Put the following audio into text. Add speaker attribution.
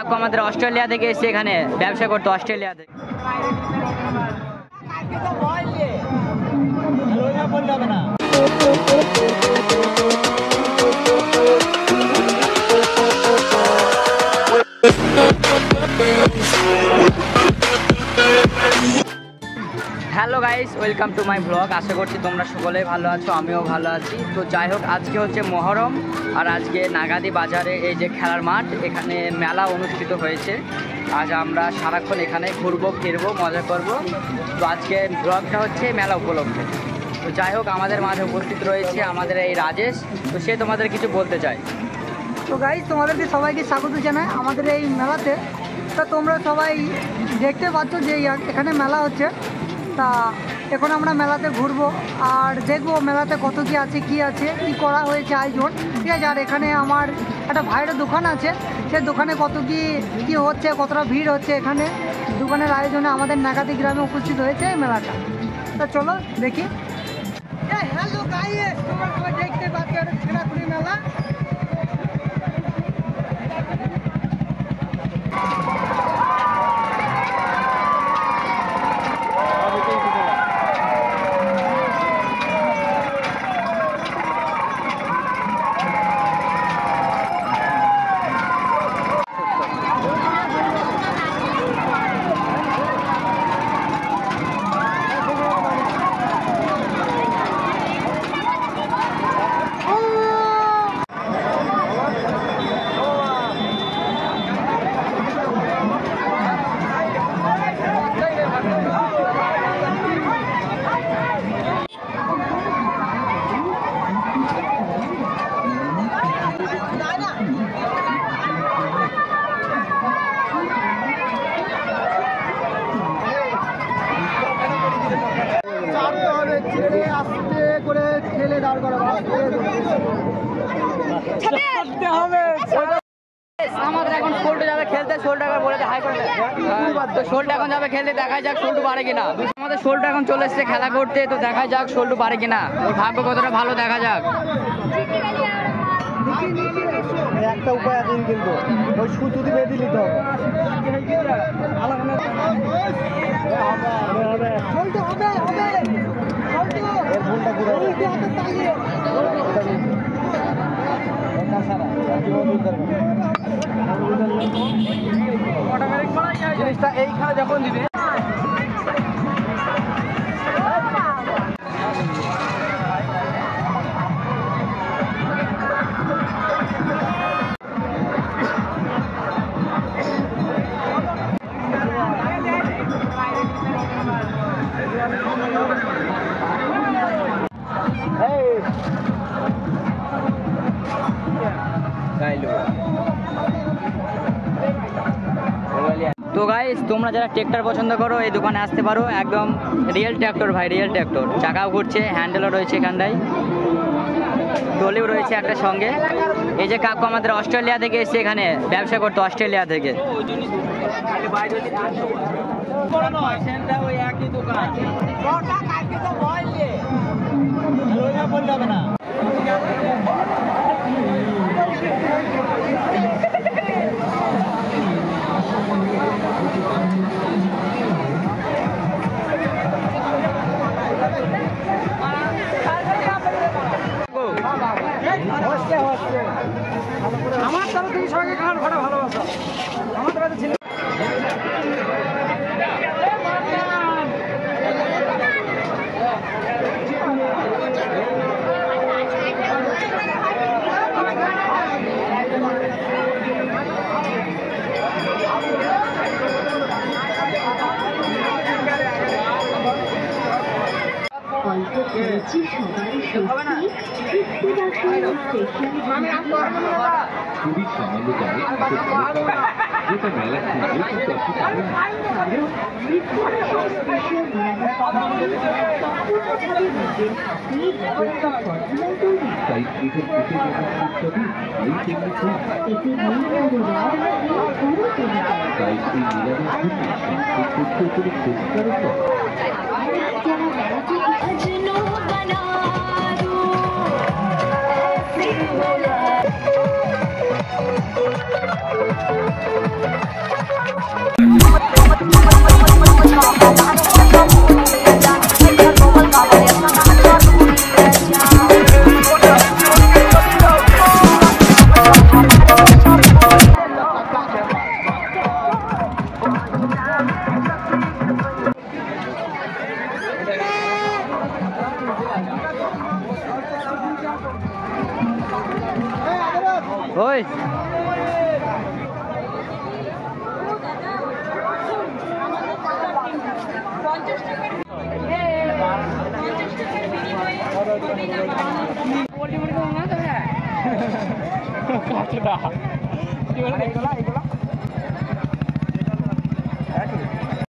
Speaker 1: কাকু আমাদের অস্ট্রেলিয়া থেকে এসে এখানে ব্যবসা করতো অস্ট্রেলিয়া থেকে। Hello guys, welcome to my blog. আশা করছি তোমরা সকলেই ভালো আছো, আমিও ভালো আছি। তো যাই হোক, আজকে হচ্ছে মহরম, আর আজকে নাগাদি বাজারে এই যে খেলার মাঠ, এখানে মেলা অনুষ্ঠিত হয়েছে। আজ আমরা সারাক্ষণ এখানে ঘুরবো ফিরবো মজা করব। তো আজকে ব্লগটা হচ্ছে মেলা উপলক্ষে। তো যাই হোক, আমাদের মাঝে উপস্থিত রয়েছে আমাদের এই রাজেশ। তো সে তোমাদের কিছু বলতে চায়।
Speaker 2: তো গাইস, তোমাদেরকে সবাইকে স্বাগত জানাই আমাদের এই মেলাতে। তা তোমরা সবাই দেখতে পাচ্ছ যে এখানে মেলা হচ্ছে। তা এখন আমরা মেলাতে ঘুরবো আর দেখবো মেলাতে কত কী আছে, কি করা হয়েছে আয়োজন, ঠিক আছে। আর এখানে আমার একটা ভাইয়ের দোকান আছে, সে দোকানে কত কী হচ্ছে, কতটা ভিড় হচ্ছে এখানে দোকানের আয়োজনে আমাদের নাগাদি গ্রামে উপস্থিত হয়েছে এই মেলাটা। তা চলো দেখি। হ্যালো গাইস, তোমরা সবাই দেখতে পাচ্ছ এটা ছেঁড়াখুড়ি মেলা।
Speaker 1: আমাদের এখন সোল্টু যাবে খেলতে, সোল্টাকে বলে হাই করে তো সোল্টু এখন যাবে খেলতে, দেখা যাক সোল্টু পারে কিনা। আমাদের সোল্টু এখন চলে এসছে খেলা করতে, তো দেখা যাক সোল্টু পারে কিনা, ওর ভাগ্য কতটা ভালো দেখা যাক।
Speaker 3: একটা উপায় আছে কিন্তু ওই সুতো দিয়ে বেঁধে নিতে হবে। জিনিসটা এইখানে যখন দিবে
Speaker 1: তো গাইস, তোমরা যারা ট্র্যাক্টর পছন্দ করো এই দোকানে আসতে পারো। একদম রিয়েল ট্র্যাক্টর ভাই, রিয়েল ট্র্যাক্টর। চাকাও ঘুরছে, হ্যান্ডেলও রয়েছে এখানটায়, টলিও রয়েছে একটা সঙ্গে। এই যে কাকু আমাদের অস্ট্রেলিয়া থেকে এসে এখানে ব্যবসা করতো অস্ট্রেলিয়া থেকে।
Speaker 2: আমার তরফ থেকে সবাইকে খাওয়ার ভালো ভালোবাসা। আমার তরফ ছিল
Speaker 4: অল্প খরচে সবার খুবই সামান্য দামে যেটা মেলা খুঁজলে কিন্তু আপনি তাই এদের পেটে যখন সুস্বাদু এই তেমনি তাই এই নিরামিষ করতে করে ক্ষতিকারক
Speaker 5: Thank you.
Speaker 1: ওই
Speaker 3: কি বলে